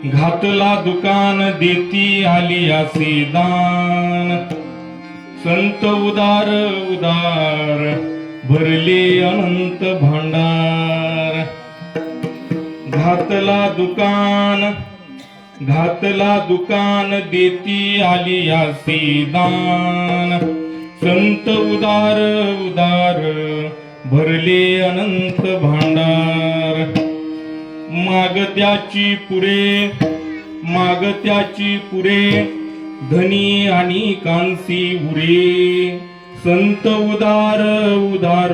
घातला दुकान देती आली असे दान. संत उदार उदार भरले अनंत भांडार. घातला दुकान देती आली असे दान. संत उदार उदार भरले अनंत भांडार. मागत्याची पुरे धनी आणि कांसी उरे. संत उदार उदार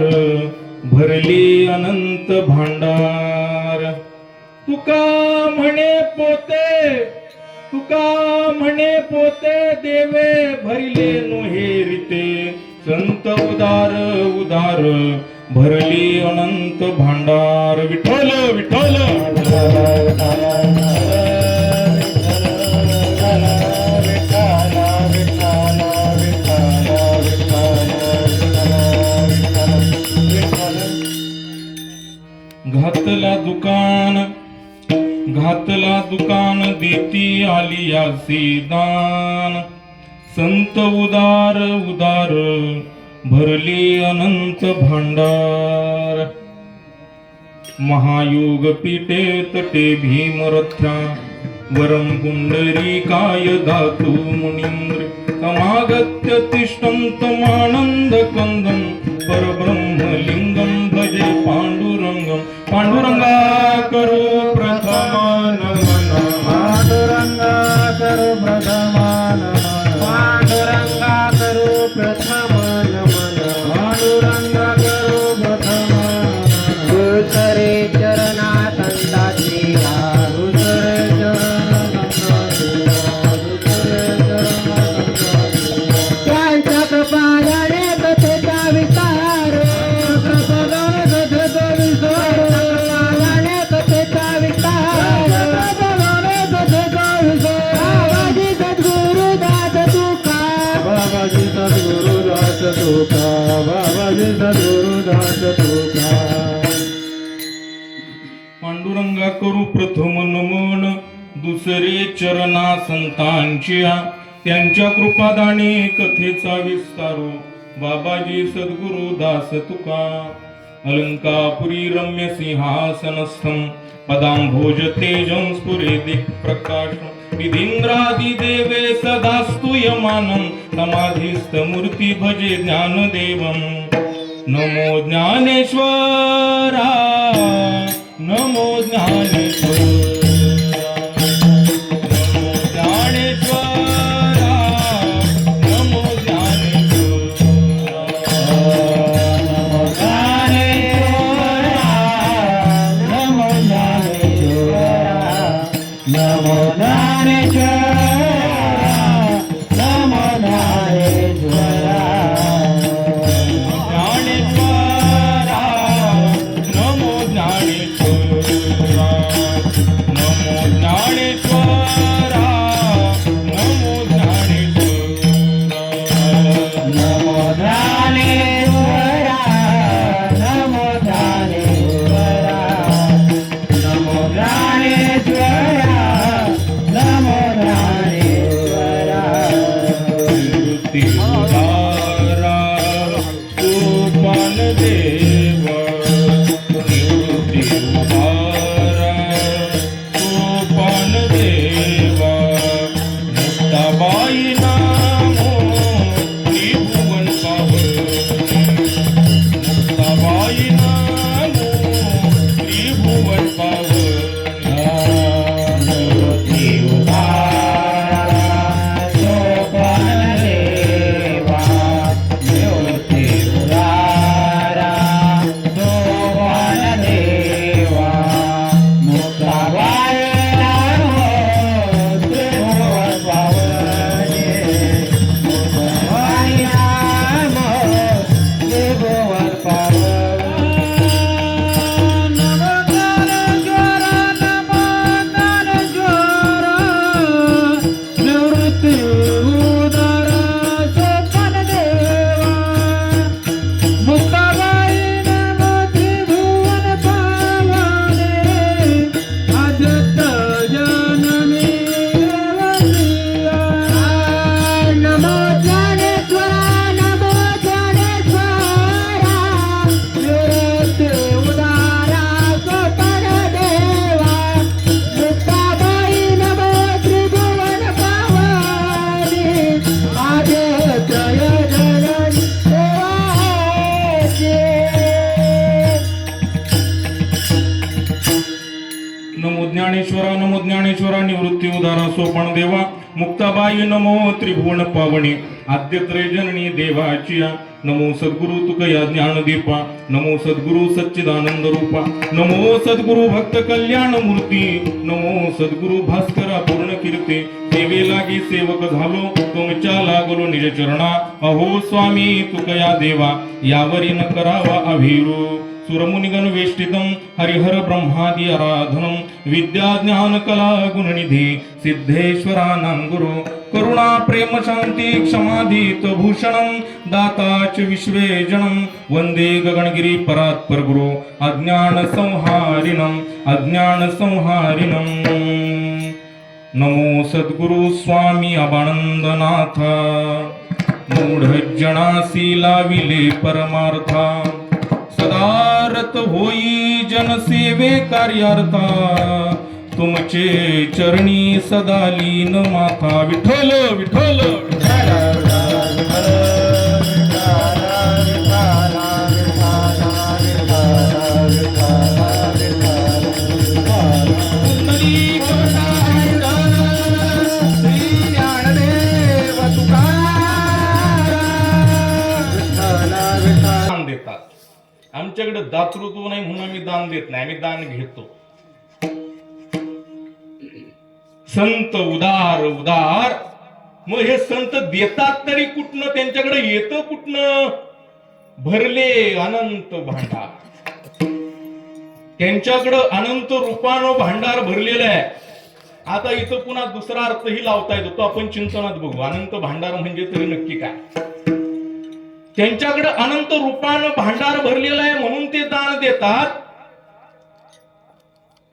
भरले अनंत भांडार. तुका म्हणे पोते देवे भरले नोहेरिते. संत उदार उदार भरले अनंत भांडार. विठ्ठल विठ्ठल घातला दुकान देती आली असे दान. संत उदार उदार भरले अनंत भांडार. महायोग पीठे तटे भीमरथ्या वरम पुंडरीकाय धातु मुनींद्र. समागत्य तिष्ठं तमानंद कंदं परब्रह्मलिंगं भजे पांडुरंगं. पांडुरंगा करो प्रथमा नमन. पांडुरंगा करो प्रथमा नमन. पांडुरंगा करो प्रथमा नमन. पांडुरंगा करो प्रथमा नमन. दुसरे चरणा संताची दुसरे चरणा त्यांच्या कपाळाने कथेचा विस्तार. कथेचा विस्तार पांडुरंगा करू प्रथम नमन. दुसरे चरणा संतांच्या त्यांच्या कृपादाने कथेचा विस्तारो. बाबाजी सद्गुरु दास तुका. अलंकापुरी रम्य सिंहासनस्थं पदांभोज तेजं स्फुरे दिक्प्रकाशं. विधींद्रादि देवे सदा स्तूयमानं. समाधिस्थ मूर्ति भजे ज्ञानदेवं. नमो ज्ञानेश्वरा नमो ज्ञानेश्वरा. नमो ज्ञानेश्वरा नमो ज्ञानेश्वरा. नमो ज्ञानेश्वरा नमो ज्ञानेश्वरा. नमो ज्ञानेश्वरा नमो ज्ञानेश्वरा. Namo ज्ञानेश्वरा नमो ज्ञानेश्वरा निवृत्ती उदारा सोपण देवा मुक्ताबाई नमो त्रिभुवन पावणी आद्य त्रयजननी देवाचिया नमो सद्गुरु तुकया ज्ञानदीपा नमो सद्गुरु सच्चिदानंद रूपा नमो सद्गुरु भक्त कल्याण मूर्ती नमो सद्गुरु भास्करा पूर्ण कीर्ती सेवे लागी सेवक झालो तुमच्या लागलो निज चरणा अहो स्वामी तुकया देवा यावरी न करावा अभिरू सुरमुनिगण वेष्टितम हरिहर ब्रह्मादि आराधनम विद्या ज्ञान कला गुणनिधी सिद्धेश्वरानां गुरु करुणा प्रेम शांती क्षमाधीत भूषणम दाताच विश्वेजनम वंदे गगनगिरी परात्पर गुरु अज्ञान संहारिणम नमो सद्गुरु स्वामी अबानंदनाथ मूढजनासी लाविले परमार्था सदारत होई जनसेवे कार्यार्था तुमचे चरणी सदा लीन माथा विठ्ठल विठ्ठल दान देतात. आमच्याकडे दातृत्व नाही म्हणून आम्ही दान देत नाही, आम्ही दान घेतो. संत उदार उदार, मग हे संत देतात तरी कुठनं, त्यांच्याकडे येतं कुठनं? भरले अनंत भांडार, त्यांच्याकडं अनंत रूपानं भांडार भरलेलं आहे. आता इथं पुन्हा दुसरा अर्थही लावता येतो, तो आपण चिंतनात बघू. अनंत भांडार म्हणजे तरी नक्की काय? त्यांच्याकडे अनंत रूपानं भांडार भरलेलं आहे म्हणून ते दान देतात.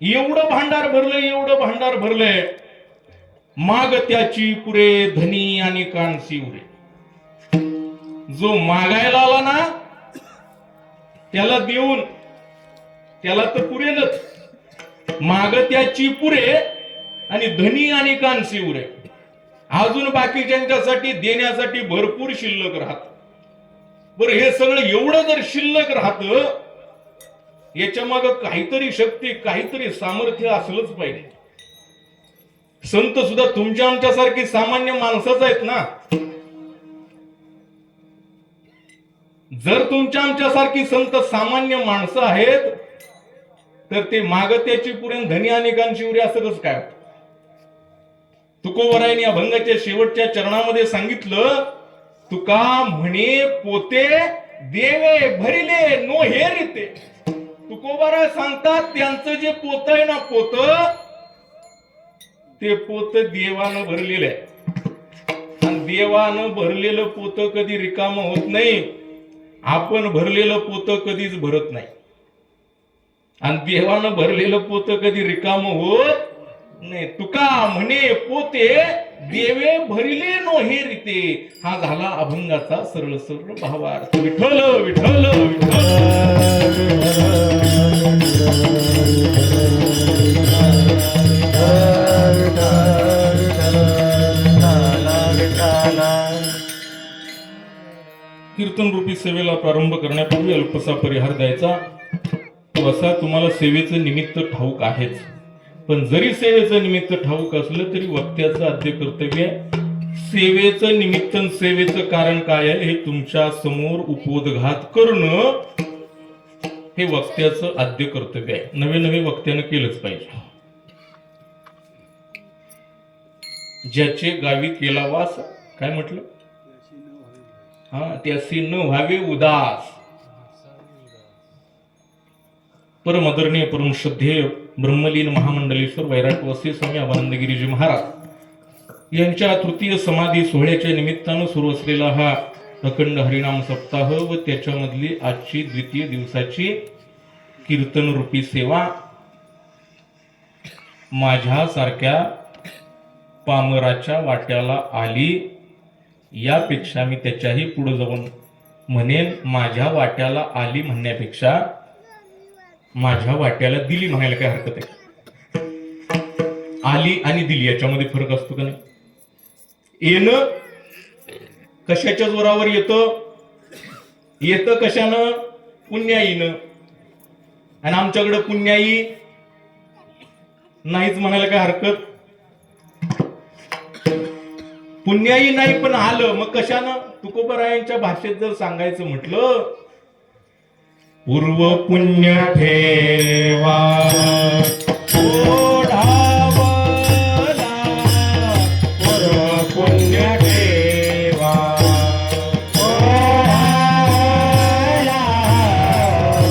एवढं भांडार भरलंय, एवढं भांडार भरलंय, माग त्याची पुरे धनी आणि कानसी उरे. जो मागायला आला ना त्याला देऊन त्याला तर पुरेलच, माग त्याची पुरे आणि धनी आणि कानसी उरे. अजून बाकीच्यांच्यासाठी देण्यासाठी भरपूर शिल्लक राहत. बरं, हे सगळं एवढं जर शिल्लक राहत, याच्या माग काहीतरी शक्ती, काहीतरी सामर्थ्य असलंच पाहिजे. संत सुद्धा तुमच्या आमच्यासारखी सामान्य माणसंच आहेत ना. जर तुमच्या आमच्यासारखी संत सामान्य माणसं आहेत तर ते मागत्याची पुरे धनी अनेकांची उरी असं कसं काय? तुकोबरायांनी अभंगाच्या शेवटच्या चरणामध्ये सांगितलं, तुका म्हणे पोते देवे भरिले नो हे रीते. तुकोबाराय सांगतात त्यांचं जे पोत आहे ना, पोत, ते पोत देवानं भरलेलं आहे. आणि देवानं भरलेलं पोत कधी रिकाम होत नाही. आपण भरलेलं पोत कधीच भरत नाही. आणि देवानं भरलेलं पोत कधी रिकाम होत नाही. तुका म्हणे पोते देवे भरिले नो हे रीते. हा झाला अभंगाचा सरळ सरळ भावार्थ. विठ्ठल विठ्ठल कीर्तन रूपी सेवेला प्रारंभ करण्यापूर्वी अल्पसा परिहार द्यायचा. असा तुम्हाला सेवेचं निमित्त ठाऊक आहेच, पण जरी सेवेचं निमित्त ठाऊक असलं तरी वक्त्याचं आद्य कर्तव्य सेवेचं निमित्त, सेवेचं कारण काय आहे हे तुमच्या समोर उपोद्घात करणं, हे वक्त्याचं आद्य कर्तव्य आहे. नवे नवे वक्त्यानं केलंच पाहिजे. ज्याचे गावी केला वास, काय म्हटलं? त्यासी न व्हावे उदास. परमदरणीय परम श्रद्धेय ब्रह्मलीन महामंडलेश्वर वैराटवासी स्वामी अभानंदगिरीजी महाराज यांच्या तृतीय समाधी सोहळ्याच्या निमित्तानं सुरू असलेला हा अखंड हरिनाम सप्ताह व त्याच्यामधली आजची द्वितीय दिवसाची कीर्तन रूपी सेवा माझ्यासारख्या पामराच्या वाट्याला आली, यापेक्षा मी त्याच्याही पुढे जाऊन म्हणेन, माझ्या वाट्याला आली म्हणण्यापेक्षा माझ्या वाट्याला दिली म्हणायला काय हरकत आहे? आली आणि दिली याच्यामध्ये फरक असतो का नाही? येणं कशाच्या जोरावर येतं? येतं कशानं? पुण्याईनं. आणि आमच्याकडे पुण्याई नाहीच म्हणायला काय हरकत. पुण्याही नाही पण आलं मग कशानं. तुकोबरायांच्या भाषेत जर सांगायचं म्हटलं, पूर्व पुण्य ठेवा ओढावला, पूर्व पुण्य ठेवा ओढावला,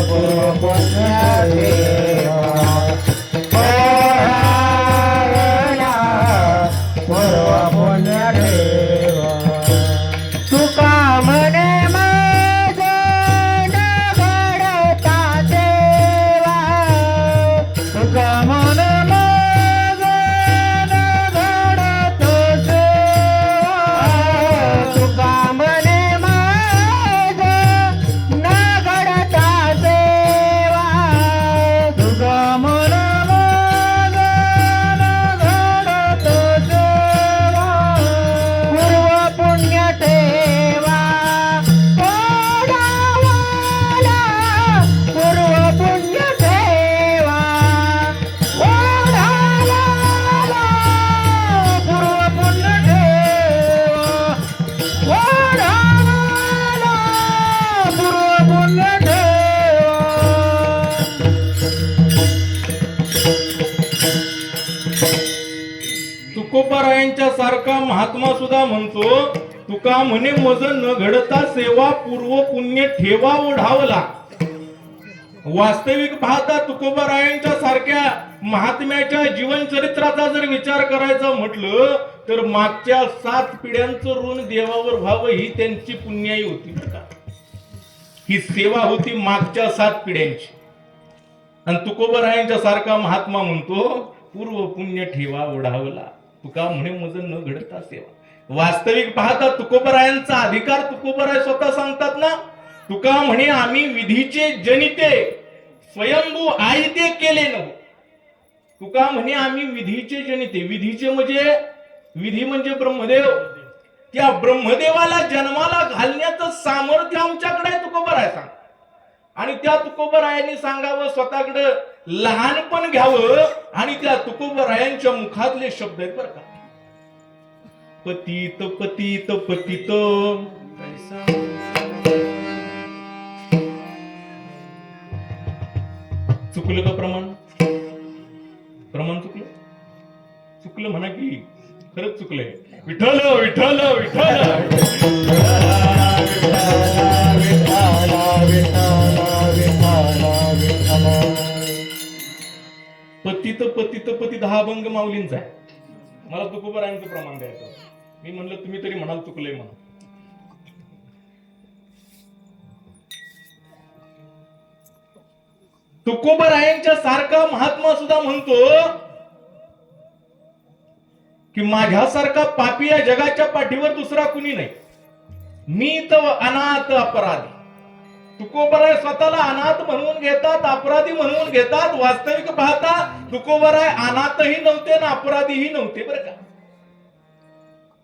पूर्व पुण्य ठेवा. ओढावला, पूर्व पुण्य ठेवा. तुका म्हणे तुकोबारायांच्या सारखा महात्मा सुद्धा म्हणतो, तुका म्हणे मज न घडता सेवा पूर्व पुण्य ठेवा ओढावला. वास्तविक पाहता तुकोबारायांच्या सारख्या महात्म्याच्या जीवन चरित्राचा जर विचार करायचा म्हटलं तर मागच्या 7 पिढ्यांचं ऋण देवावर व्हावं ही त्यांची पुण्याई होती. ही सेवा होती मागच्या 7 पिढ्यांची. आणि तुकोबारायांच्या सारखा महात्मा म्हणतो पूर्व पुण्य ठेवा ओढावला, तुका म्हणे मज न घडता सेवा. वास्तविक पाहता तुकोबारायांचा अधिकार तुकोबाराय स्वतः सांगतात ना, तुका म्हणे आम्ही विधीचे जनिते स्वयंभू आयते केले न. तुका म्हणे आम्ही विधीचे जनिते. विधीचे विधी म्हणजे ब्रह्मदेव. त्या ब्रह्मदेवाला जन्माला घालण्याचं सामर्थ्य आमच्याकडे आहे तुकोबाराय सांग. आणि त्या तुकोबारायांनी सांगावं स्वतःकडे लहानपण घ्यावं. आणि त्या तुकोबारायांच्या मुखातले शब्द आहेत बरं का, पतित पतित पतित. चुकलं का प्रमाण? प्रमाण चुकलं? चुकलं म्हणा की खरंच चुकलंय. विठ्ठल विठ्ठल विठ्ठल पतित पतित पतित हा अभंग माऊलींचा आहे. मला तुकोबारायांचं प्रमाण द्यायचं. मी म्हणलं तुम्ही तरी म्हणाल चुकलंय म्हणून. तुकोबारायांच्या सारखा महात्मा सुद्धा म्हणतो की माझ्यासारखा पापी या जगाच्या पाठीवर दुसरा कुणी नाही. मी तर अनाथ अपराधी. तुकोबाराय स्वतःला अनाथ म्हणून घेतात, अपराधी म्हणून घेतात. वास्तविक पाहता तुकोबाराय अनाथही नव्हते ना अपराधीही नव्हते बरं का.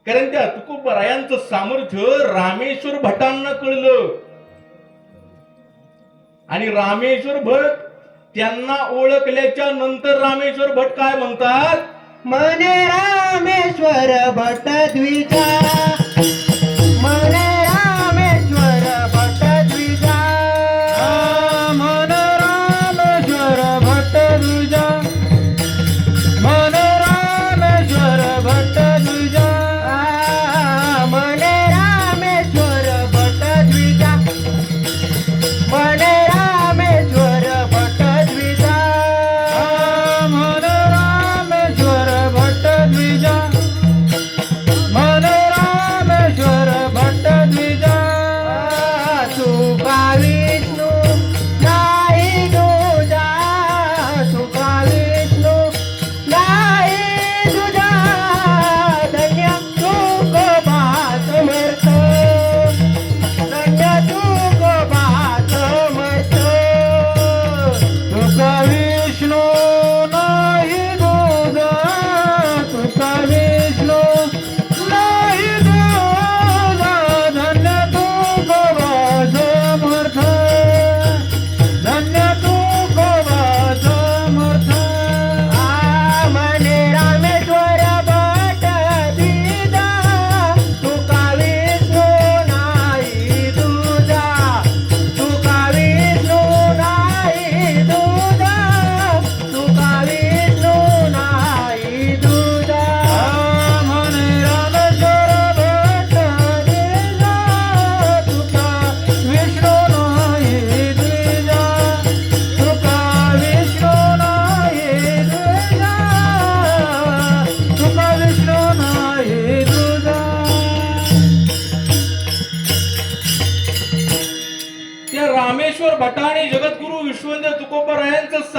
कारण त्या तुकोबारायांचं सामर्थ्य रामेश्वर भटांना कळलं. आणि रामेश्वर भट त्यांना ओळखल्याच्या नंतर रामेश्वर भट काय म्हणतात, मने रामेश्वर भट द्विजा, मने रामेश्वर भट द्विजा, मन रामेश्वर भट द्विजा, मन रामेश्वर भट द्विजा, मने रामेश्वर भट द्विजा, मने रामेश्वर भट द्विजा, मन रामेश्वर भट द्विजा, मन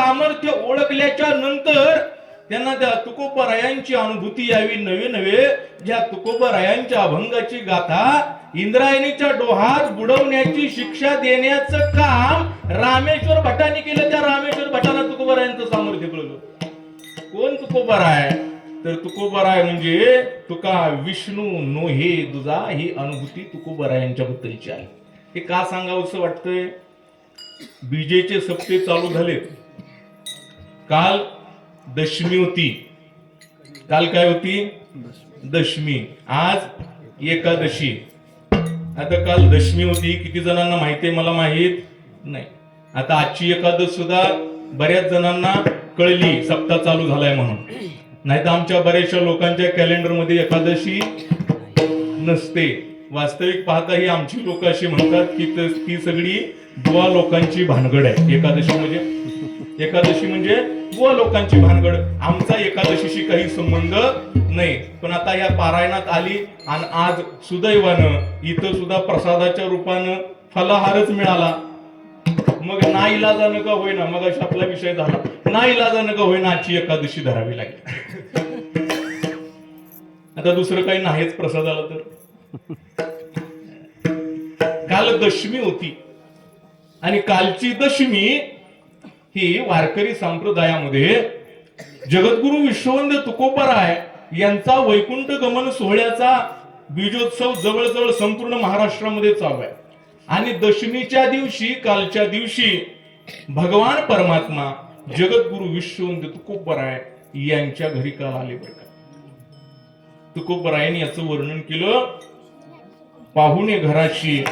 सामर्थ्य ओळखल्याच्या नंतर त्यांना त्या तुकोबरायांची अनुभूती यावी. नवे नवे ज्या तुकोबरायांच्या अभंगाची गाथा इंद्रायणीच्या डोहात बुडवण्याची शिक्षा देण्याचं काम रामेश्वर भटांनी केलं. त्या रामेश्वर भटांना तुकोबरायांचं सामर्थ्य कळलं. कोण तुकोबराय? तर तुकोबराय म्हणजे तुका विष्णू नोहे दुजा, ही अनुभूती तुकोबरायांच्या बद्दलची आहे. हे का सांगावंसं वाटतंय? बीजेचे सप्ते चालू झाले. काल दशमी होती. काल काय होती? दशमी. आज एकादशी. आता काल दशमी होती. किती जणांना माहिती आहे? मला माहित नाही. आता आजची एकादश सुद्धा बऱ्याच जणांना कळली, सप्ताह चालू झालाय म्हणून. नाही तर आमच्या बऱ्याचशा लोकांच्या कॅलेंडर मध्ये एकादशी नसते. वास्तविक पाहता ही आमची लोक अशी म्हणतात की ती सगळी बुवा लोकांची भानगड आहे. एकादशी म्हणजे बुवा लोकांची भानगड. आमचा एकादशीशी काही संबंध नाही. पण आता या पारायणात आली आणि आज सुदैवानं इथं सुद्धा प्रसादाच्या रूपानं फलाहारच मिळाला. मग नाईलाजानं का होईना, मग आपला विषय झाला, नाईलाजानं का होईना आजची एकादशी धरावी लागेल. आता दुसरं काही नाहीच प्रसादाला. तर काल दशमी होती आणि कालची दशमी ही वारकरी संप्रदायामध्ये जगद्गुरु विश्ववंद्य तुकोबराय यांचा वैकुंठ गमन सोहळ्याचा बीजोत्सव जवळजवळ संपूर्ण महाराष्ट्रामध्ये चालू आहे. आणि दशमीच्या दिवशी, कालच्या दिवशी भगवान परमात्मा जगद्गुरु विश्ववंद्य तुकोबराय यांच्या घरी काल आले. बरं का, तुकोबरायांनी याचं वर्णन केलं. पाहुणे घराशी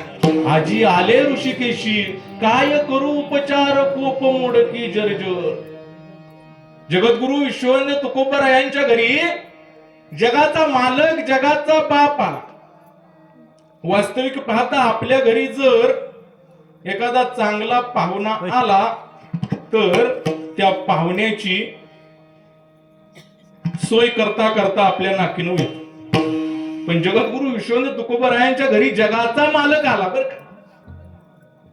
आजी आले ऋषिकेशी, काय करू उपचार कोप मोडकी जर्जर. जगद्गुरु विश्ववंद्य तुकोबरायांच्या घरी जगाचा मालक, जगाचा बाप आला. वास्तविक पाहता आपल्या घरी जर एखादा चांगला पाहुणा आला तर त्या पाहुण्याची सोय करता करता आपल्या नाकीनं होईल. पण जगद्गुरु विश्ववंद्य तुकोबरायांच्या घरी जगाचा मालक आला. बरं का,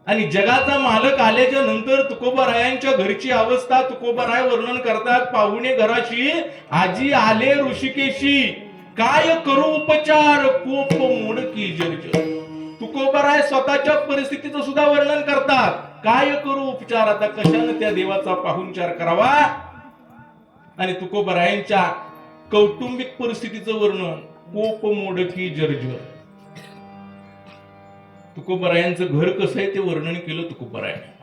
आणि जगाचा मालक आल्याच्या नंतर तुकोबरायांच्या घरची अवस्था तुकोबराय वर्णन करतात. पाहुणे घराशी आजी आले ऋषिकेशी, काय करू उपचार कोप मोडकी जर्जर. तुकोबराय स्वतःच्या परिस्थितीचं सुद्धा वर्णन करतात. काय करू उपचार, आता कशाने त्या देवाचा पाहुणचार करावा. आणि तुकोबरायांच्या कौटुंबिक परिस्थितीचं वर्णन, कोप मोडकी जर्जर. तुकोबरायांचं घर कसं आहे ते वर्णन केलं तुकोबरायाने.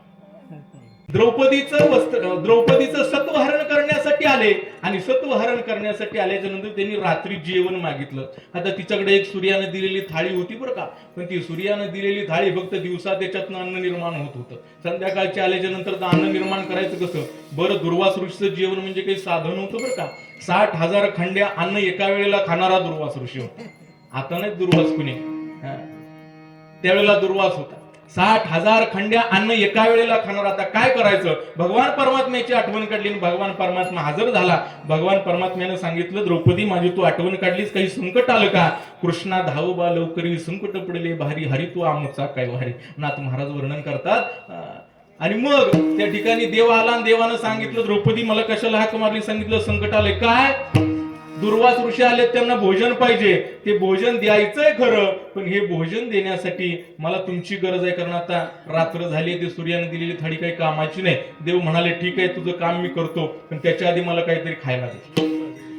द्रौपदीचं सत्वहरण करण्यासाठी आले आणि सत्वहरण करण्यासाठी आल्याच्या नंतर त्यांनी रात्री जेवण मागितलं. आता तिच्याकडे एक सूर्याने दिलेली थाळी होती बरं का, पण ती सूर्याने दिलेली थाळी फक्त दिवसा त्याच्यातनं अन्न निर्माण होत होतं. संध्याकाळच्या आल्याच्या नंतर अन्न निर्माण करायचं कसं? बरं, दुर्वास ऋषीचं जेवण म्हणजे काही साधन होतं बरं का. 60,000 खंड्या अन्न एका वेळेला खाणारा दुर्वास ऋषी होता. आता नाही दुर्वास कुणी, त्यावेळेला दुर्वास होता. 60,000 खंड्या अन्न एका वेळेला खाणार. आता काय करायचं? भगवान परमात्म्याची आठवण काढली. भगवान परमात्मा हजर झाला. भगवान परमात्म्याने सांगितलं, द्रौपदी माझी तू आठवण काढलीस, काही संकट आलं का? कृष्णा धाव बा लवकरी, संकट पडले भारी, हरी तू आमचा काय भारी. नाथ महाराज वर्णन करतात. आणि मग त्या ठिकाणी देव आला आणि देवानं सांगितलं, द्रौपदी मला कशाला हाक मारली? सांगितलं संकट आलंय. काय? दुर्वास ऋषी आले, त्यांना भोजन पाहिजे. ते भोजन द्यायचंय खरं, पण हे भोजन देण्यासाठी मला तुमची गरज आहे, कारण आता रात्र झाली. ते सूर्याने दिलेली थाळी काही कामाची नाही. देव म्हणाले ठीक आहे, तुझं काम मी करतो, पण त्याच्या आधी मला काहीतरी खायला दे.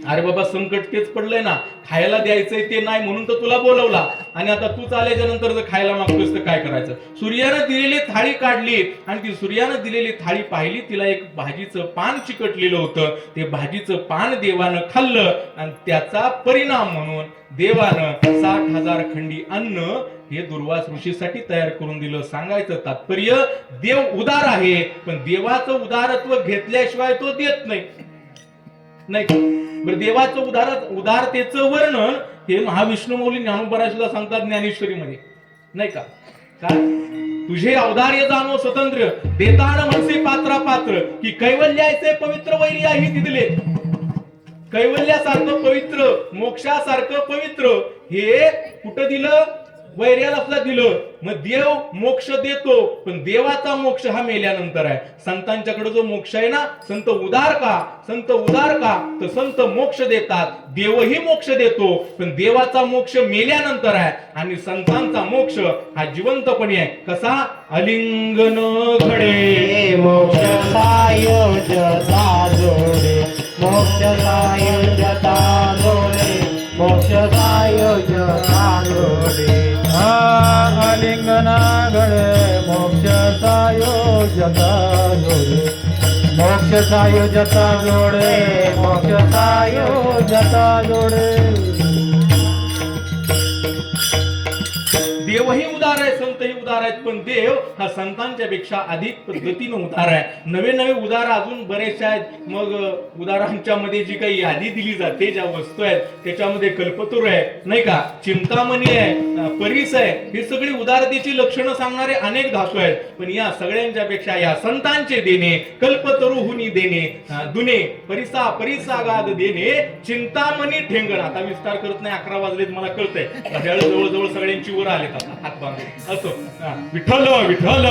अरे बाबा, संकट तेच पडलंय ना, खायला द्यायचंय ते नाही म्हणून तर तुला बोलवला. आणि आता तूच आल्याच्या नंतर जर खायला मागतोस तर काय करायचं? सूर्यानं दिलेली थाळी काढली आणि ती सूर्यानं दिलेली थाळी पाहिली. तिला एक भाजीचं पान चिकटलेलं होतं. ते भाजीचं पान देवानं खाल्लं आणि त्याचा परिणाम म्हणून देवानं 60,000 खंडी अन्न हे दुर्वास ऋषीसाठी तयार करून दिलं. सांगायचं तात्पर्य, देव उदार आहे, पण देवाचं उदारत्व घेतल्याशिवाय तो देत नाही. बरं, देवाचं उदारतेचं वर्णन हे महाविष्णू मौली ज्ञानोबराय सुद्धा सांगतात ज्ञानेश्वरीमध्ये, नाही का? काय? तुझे अवधार्य जाणो स्वतंत्र, देताण म्हणसे पात्रा पात्र, की कैवल्याचे पवित्र वैरी आहे तिथले. कैवल्यासारखं पवित्र, मोक्षासारखं पवित्र हे कुठं दिलं? वैर्याला सुद्धा दिलं. मग देव मोक्ष देतो, पण देवाचा मोक्ष हा मेल्यानंतर आहे. संतांच्याकडे जो मोक्ष आहे ना, संत उदार का तर संत मोक्ष देतात. देवही मोक्ष देतो, पण देवाचा मोक्ष मेल्यानंतर आहे. आणि संतांचा मोक्ष हा जिवंतपणे आहे. कसा? अलिंगन घडे मोक्ष सायोजता जोडे, मोक्ष सायोजता जोडे, मोक्ष सायोजता जोडे. आलिंगना घडे मोक्ष सायोजता जोडे, मोक्ष सायोजता जोडे, मोक्ष सायोजता जोडे. देवही उदार आहे, संतही उदार आहेत, पण देव हा संतांच्या पेक्षा अधिक पद्धतीनं उदार आहे. नवे नवे उदार अजून बरेचसे आहेत. मग उदारांच्या मध्ये जी काही यादी दिली जाते, ज्या वस्तू आहेत त्याच्यामध्ये कल्पतरू आहे, नाही का, चिंतामणी आहे, परीस आहे, हे सगळी उदारतेची लक्षणं सांगणारे अनेक धातू आहेत. पण या सगळ्यांच्या पेक्षा या संतांचे देणे, कल्पतरुहुनी देणे, दुने परिसा परिसागाद देणे, चिंतामणी ठेंगण. आता विस्तार करत नाही, 11 वाजलेत मला कळतंय. जवळ सगळ्यांची वर आले हात बांधून. असो, विठ्ठल विठ्ठल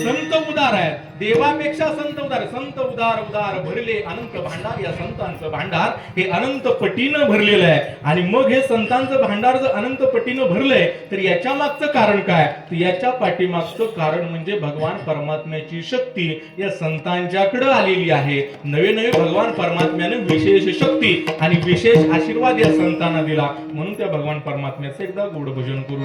संत उदार आहे. देवापेक्षा संत उदार. संत उदार भरले अनंत भांडार. या संतांचं भांडार हे अनंत पटीनं भरलेलं आहे. आणि मग हे संतांचं भांडार जर अनंत पटीनं भरलंय, तर याच्या मागचं कारण काय? तर याच्या पाठीमागचं कारण म्हणजे भगवान परमात्म्याची शक्ती या संतांच्याकडे आलेली आहे. नवे नवे भगवान परमात्म्याने विशेष शक्ती आणि विशेष आशीर्वाद या संतांना दिला. म्हणून त्या भगवान परमात्म्याचं एकदा गोड भजन करू.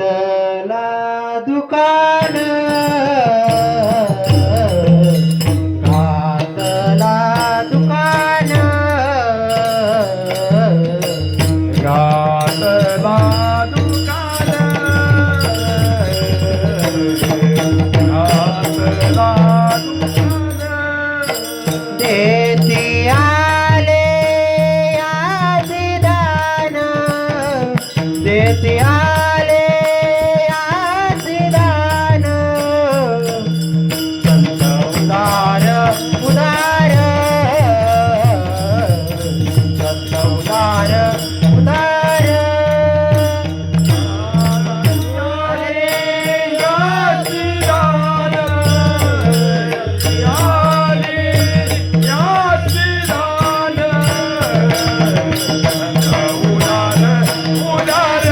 घातला दुकान, घातला दुकान, घातला दुकान, घातला दुकान. देती आले आदिदान, देती आले आदिदान. संत उदार उदार, संत उदार उदार. आले आदिदान, आले आदिदान. संत उदार उदार,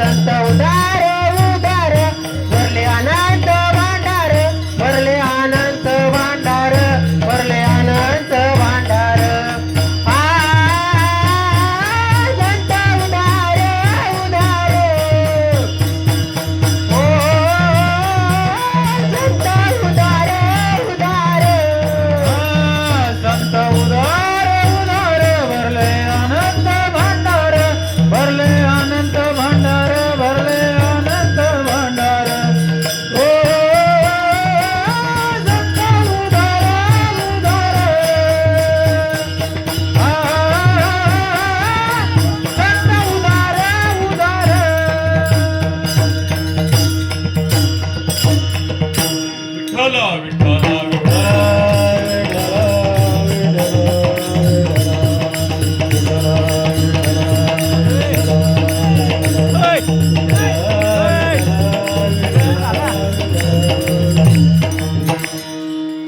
संत उदार उदार भरले अनंत भांडार भरले अनंत भांडार भरले अनंत भांडार आ संत उदार उदार ओ संत उदार उदार संत उदार उदार भरले अनंत भांडार भरले अनंत भांडार भरले अनंत भांडार ओ संत उदार उदार आ संत उदार उदार विठ्ठला विठ्ठला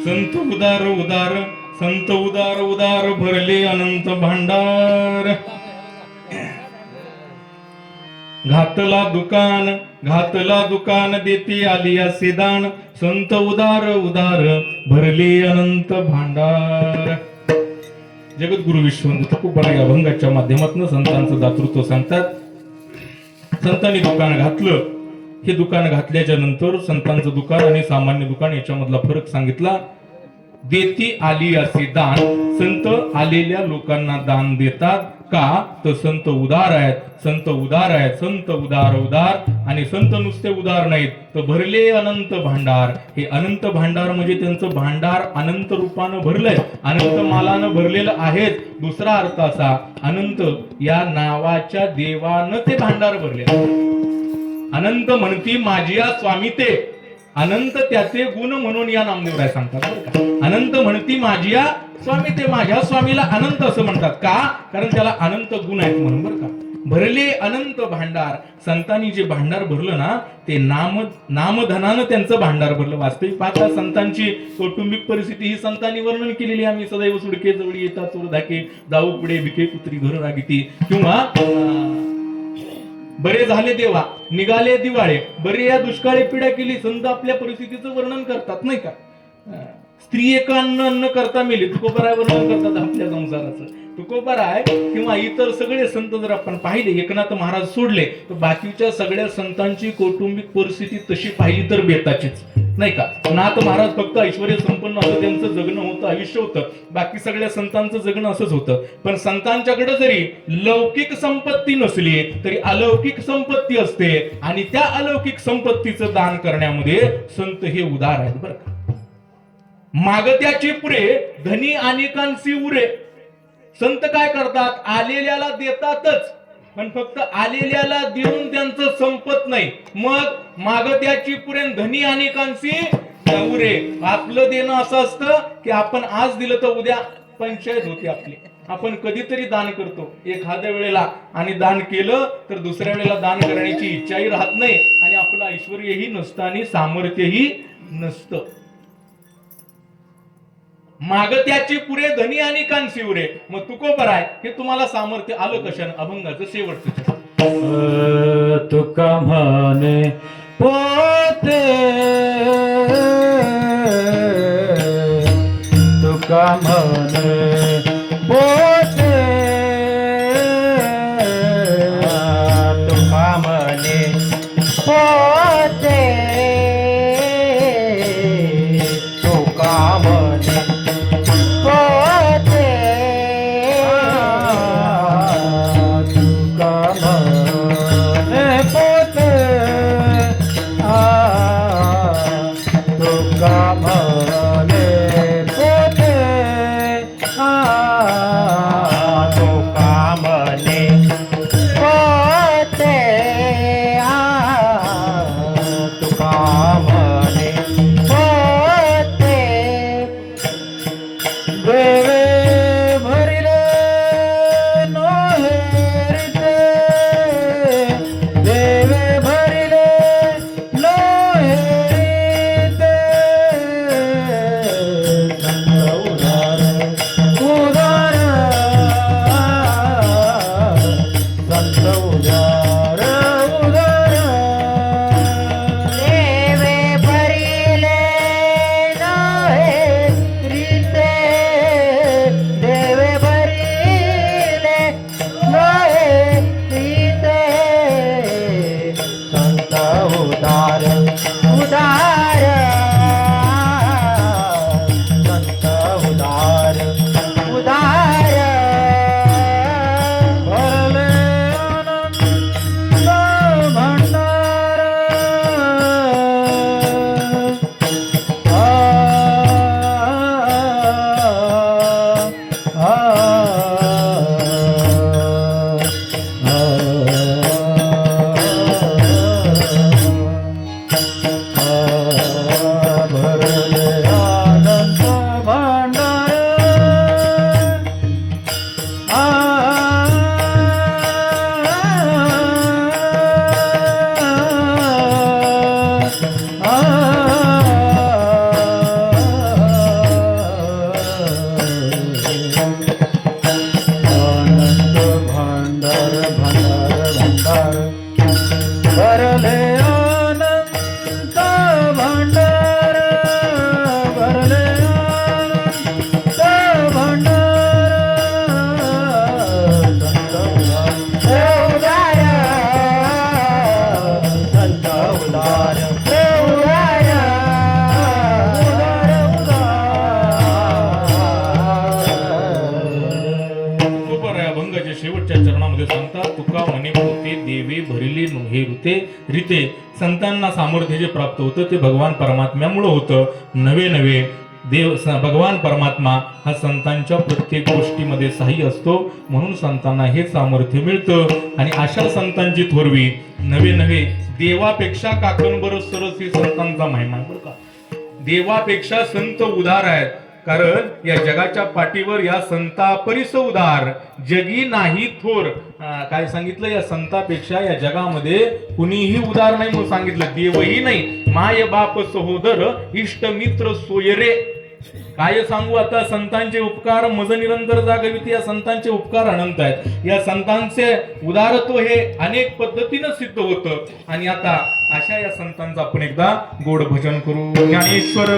संत उदार उदार संत उदार उदार भरले अनंत भांडार घातला दुकान देते आली असे दान संत उदार उदार भरले अनंत भांडार. जगद्गुरु विश्ववंदित तुकोबराय या अभंगाच्या माध्यमातून संतांचं दातृत्व सांगतात. संतांनी दुकान घातलं. हे दुकान घातल्याच्या नंतर संतांचं दुकान आणि सामान्य दुकान याच्यामधला फरक सांगितला. देती आली असे दान, संत आलेल्या लोकांना दान देतात का तर संत उदार आहेत, संत उदार आहेत, संत उदार उदार. आणि संत नुसते उदार नाहीत तर भरले अनंत भांडार. हे अनंत भांडार म्हणजे त्यांचं भांडार अनंत रूपानं भरलंय, अनंत मालानं भरलेलं आहे. दुसरा अर्थ असा, अनंत या नावाच्या देवानं ते भांडार भरले. अनंत म्हणती माझी स्वामी ते, अनंत त्याचे गुण म्हणून या नामदेवराय सांगतात बरं का. अनंत म्हणती माझी स्वामी ते, माझ्या स्वामीला अनंत असं म्हणतात का, कारण त्याला अनंत गुण आहेत म्हणून बरं का. भरले अनंत भांडार. संतांनी जे भांडार भरलं ना ते नामधनानं त्यांचं भांडार भरलं. वास्तविक पाहता संतांची कौटुंबिक परिस्थिती ही संतांनी वर्णन केलेली. आम्ही सदैव सुडके जवळी येता चोर धाके, जाऊ पुढे भिके कुत्री घर रागिती, किंवा बरे झाले देवा निघाले दिवाळे, बरे या दुष्काळी पीडा केली. संत आपल्या परिस्थितीचं वर्णन करतात नाही का. स्त्री एक अन्न करता मेली, तुकोबराय वर्णन करतात आपल्या संसाराचं. तुकोबराय किंवा इतर सगळे संत जर आपण पाहिले, एकनाथ महाराज सोडले तर बाकीच्या सगळ्या संतांची कौटुंबिक परिस्थिती तशी पाहिली तर बेताचीच नाही का. नाथ महाराज फक्त ऐश्वर्य संपन्न असं त्यांचं जगणं होतं, आयुष्य होतं. बाकी सगळ्या संतांचं जगणं असंच होतं. पण संतांच्याकडे जरी लौकिक संपत्ती नसली तरी अलौकिक संपत्ती असते, आणि त्या अलौकिक संपत्तीचं दान करण्यामध्ये संत हे उदार आहेत बरं का. मागत्याचे पुरे धनी अनेकांसी उरे. संत काय करतात, आलेल्याला देतातच, पण फक्त आलेल्याला देऊन त्यांचं संपत नाही. मग मागत्याची पुरे धनी अनेकांसी उरे. आपलं देणं असं असतं की आपण आज दिलं तर उद्या पंचायत होती आपली. आपण कधीतरी दान करतो एखाद्या वेळेला, आणि दान केलं तर दुसऱ्या वेळेला दान करण्याची इच्छाही राहत नाही, आणि आपलं ऐश्वर्यही नसतं आणि सामर्थ्यही नसतं. मागत्याची पुरे धनी आणि कांसी उरे. मग तुकोबराय हे तुम्हाला सामर्थ्य आलं कशानं. अभंगाचं शेवटचं तुका म्हणे पोते, तुका म्हणे पोते, तुका म्हणे पोते, तुका म्हणे पोते, तुका म्हणे पोते, तुका म्हणे पोते, तुका म्हणे पोते, तुका भरले अनंत भंडार भरले अनंत भंडार संत उदार अभंगाच्या शेवटच्या चरणामध्ये सांगतात तुका म्हणे पोते देवे भरिले नोहे ऋते रीते. संतांना सामर्थ्य जे प्राप्त होतं ते भगवान परमात्म्यामुळे होतं. नवे नवे भगवान परमात्मा हा संतांच्या प्रत्येक गोष्टीमध्ये सहाय्य असतो, म्हणून संतांना हे सामर्थ्य मिळतं. आणि अशा संतांची थोरवी नवे नवे देवापेक्षा काकणबर सरस ही संतांचा महिमा आहे बरं का. देवापेक्षा संत उदार आहेत, कारण या जगाच्या पाठीवर या संता परिस उदार जगी नाही थोर. काय सांगितलं, या संतापेक्षा या जगामध्ये कुणीही उदार नाही म्हणून सांगितलं. देवही नाही, माय बाप सहोदर इष्ट मित्र सोयरे. काय सांगू आता, संतांचे उपकार मज निरंतर जागविते. या संतांचे उपकार अनंत आहेत. या संतांचे उदारत्व हे अनेक पद्धतीनं सिद्ध होतं. आणि आता अशा या संतांचं आपण एकदा गोड भजन करू. ज्ञानेश्वर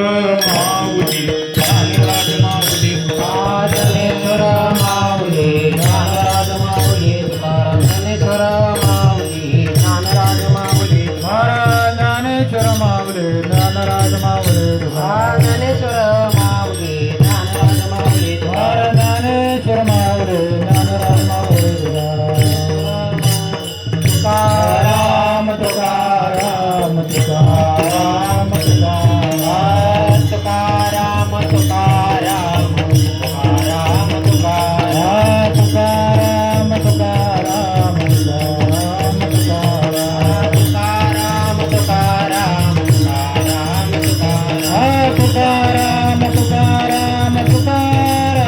माऊली ज्ञानराज माऊली ज्ञानेश्वर माऊली ज्ञानराज माऊली ज्ञानेश्वर माऊली ज्ञानराज माऊली ज्ञानेश्वर माऊली ज्ञानराज माऊली ज्ञानेश्वर माऊली ज्ञानराज माऊली ज्ञानेश्वर माऊली ज्ञानराज माऊली तुकाराम तुकाराम तुकाराम तुकाराम तुकाराम तुकाराम तुकाराम तुकाराम तुकाराम तुकाराम तुकाराम तुकाराम तुकाराम तुकाराम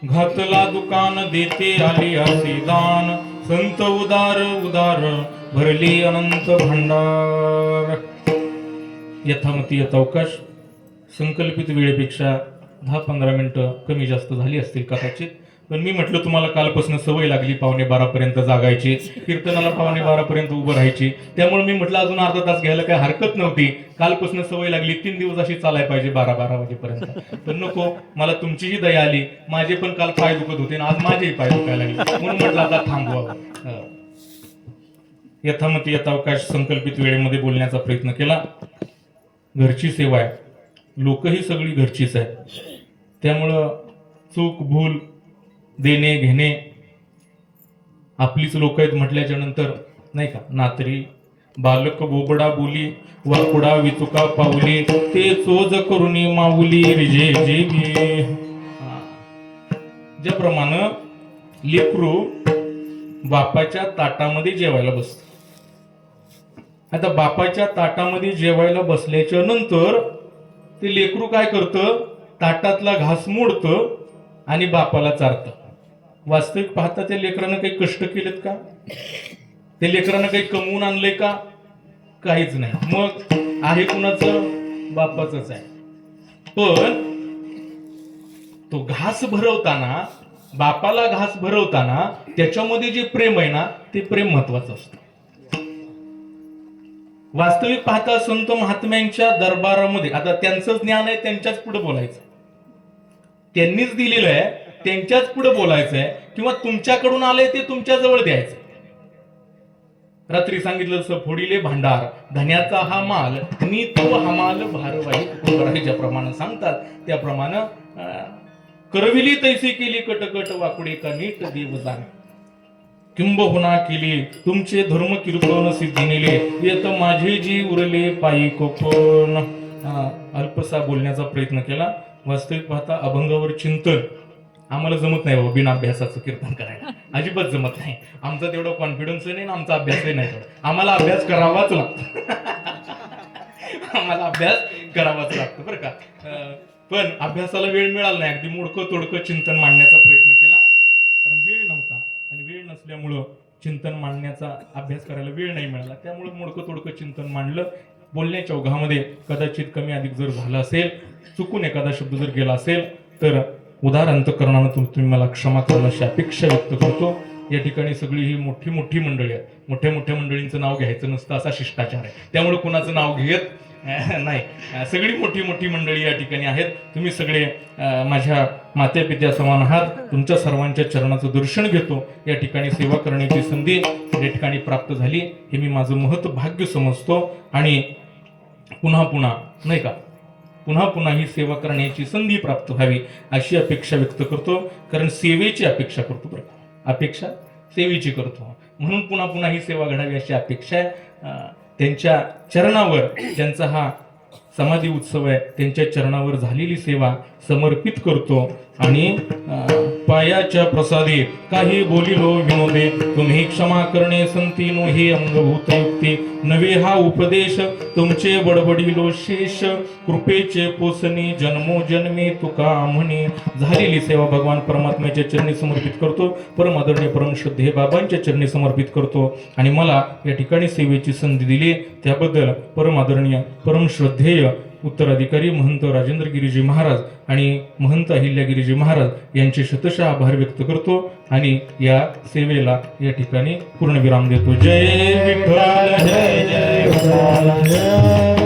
घातला दुकान देते आले असे दान. संत उदार उदार भरले अनंत भंडार. यथामती यथावकाश. संकल्पित वेळेपेक्षा 10-15 मिनिटं कमी जास्त झाली असतील कदाचित, पण मी म्हटलं तुम्हाला कालपासून सवय लागली 11:15 पर्यंत जागायची, कीर्तनाला 11:15 पर्यंत उभं राहायची. त्यामुळे मी म्हटलं अजून अर्धा तास घ्यायला काही हरकत नव्हती. कालपासून सवय लागली, 3 दिवस अशी चालाय पाहिजे 12-12 वाजेपर्यंत. पण नको, मला तुमचीही दया आली. माझे पण काल पाय दुखत होते आणि आज माझेही पाय दुखायला लागले, म्हणून म्हटलं आता थांबवावं. यथामती यथावकाश संकल्पित वेळेमध्ये बोलण्याचा प्रयत्न केला. घरची सेवा आहे, लोकही सगळी घरचीच आहेत. त्यामुळं चूक भूल देणे घेणे आपलीच लोक आहेत म्हटल्याच्या नंतर नाही का, नातरी बालक बोबडा बोली वाकुडा विचुका पावली ते चोज करुणी माऊली रिजे जेवी. ज्याप्रमाणे लेकरू बापाच्या ताटामध्ये जेवायला बसत. आता बापाच्या ताटामध्ये जेवायला बसल्याच्या नंतर ते लेकरू काय करतं, ताटातला घास मोडतं आणि बापाला चारतं. वास्तविक पाहता त्या लेकरानं काही कष्ट केलेत का? त्या लेकरानं काही कमवून आणलंय का? काहीच नाही. मग आहे कुणाचं? बापाचंच आहे. पण तो घास भरवताना, बापाला घास भरवताना त्याच्यामध्ये जे प्रेम आहे ना, ते प्रेम महत्वाचं असतं. वास्तविक पाहता संत महात्म्यांच्या दरबारामध्ये आता त्यांचं ज्ञान आहे, त्यांच्याच पुढे बोलायचं, त्यांनीच दिलेलं आहे, त्यांच्याच पुढे बोलायचं आहे, किंवा तुमच्याकडून आलंय ते तुमच्या जवळ द्यायचं. रात्री सांगितलं तसं फोडिले भांडार धन्याचा हा माल नी तो हमाल भारवाही. ज्याप्रमाणे सांगतात त्याप्रमाणे करविली तैसे केली कटकट वाकुडे का नीट देव जाणे. किंबहुना केली तुमचे धर्म कीर्तन सिद्धीनेले येत माझे जी उरले पायी कोकण. अल्पसा बोलण्याचा प्रयत्न केला. वास्तविक पाहता अभंगावर चिंतन आम्हाला जमत नाही बाबा, बिना अभ्यासाचं कीर्तन करायला अजिबात जमत नाही. आमचा तेवढा कॉन्फिडन्स नाही ना, आमचा अभ्यासही नाही तेवढा. आम्हाला अभ्यास करावाच लागतो. आम्हाला अभ्यास करावाच लागतो बरं का. पण अभ्यासाला वेळ मिळाला नाही. अगदी मोडकं तोडकं चिंतन मांडण्याचा प्रयत्न केला, कारण वेळ नव्हता आणि वेळ नसल्यामुळं चिंतन मांडण्याचा अभ्यास करायला वेळ नाही मिळाला. त्यामुळे मोडकं तोडकं चिंतन मांडलं. बोलण्याच्या ओघामध्ये कदाचित कमी अधिक जर झालं असेल, चुकून एखादा शब्द जर गेला असेल तर उदार अंतःकरणानं तुम्ही मला क्षमा कराल अशी अपेक्षा व्यक्त करतो. या ठिकाणी सगळी ही मोठी मोठी मंडळी आहेत. मोठ्या मोठ्या मंडळींचं नाव घ्यायचं नसतं असा शिष्टाचार आहे, त्यामुळे कुणाचं नाव घेत नाही. सगळी मोठी मोठी मंडळी या ठिकाणी आहेत. तुम्ही सगळे माझ्या माते पित्या समान आहात. तुमच्या सर्वांच्या चरणाचं दर्शन घेतो. या ठिकाणी सेवा करण्याची संधी या ठिकाणी प्राप्त झाली, हे मी माझं महत् भाग्य समजतो. आणि पुन्हा पुन्हा नाही का, पुन्हा पुन्हा ही सेवा करण्याची संधी प्राप्त व्हावी अशी अपेक्षा व्यक्त करतो. कारण सेवेची अपेक्षा करतो बरं का, अपेक्षा सेवेची करतो, म्हणून पुन्हा पुन्हा ही सेवा घडावी अशी अपेक्षा आहे. त्यांच्या चरणावर, ज्यांचा हा समाधी उत्सव आहे, त्यांच्या चरणावर झालेली सेवा समर्पित करतो. आणि पायाच्या प्रसादी काही बोलिलो विनोदे, तुम्ही क्षमा करणे संतीनो हे अंगभूत युक्ती. नवे हा उपदेश तुमचे बडबडिलो शेष, कृपेचे पोसनी जन्मोजन्मी तुका म्हणे. झालेली सेवा भगवान परमात्म्याच्या चरणी समर्पित करतो. परम आदरणीय परम श्रद्धेय बाबांच्या चरणी समर्पित करतो. आणि मला या ठिकाणी सेवेची संधी दिली त्याबद्दल परम आदरणीय परम श्रद्धेय उत्तराधिकारी महंत राजेंद्र गिरीजी महाराज आणि महंत अहिल्यागिरीजी महाराज यांचे शतशः आभार व्यक्त करतो. आणि या सेवेला या ठिकाणी पूर्णविराम देतो. जय विठ्ठल, जय जय विठ्ठल, जय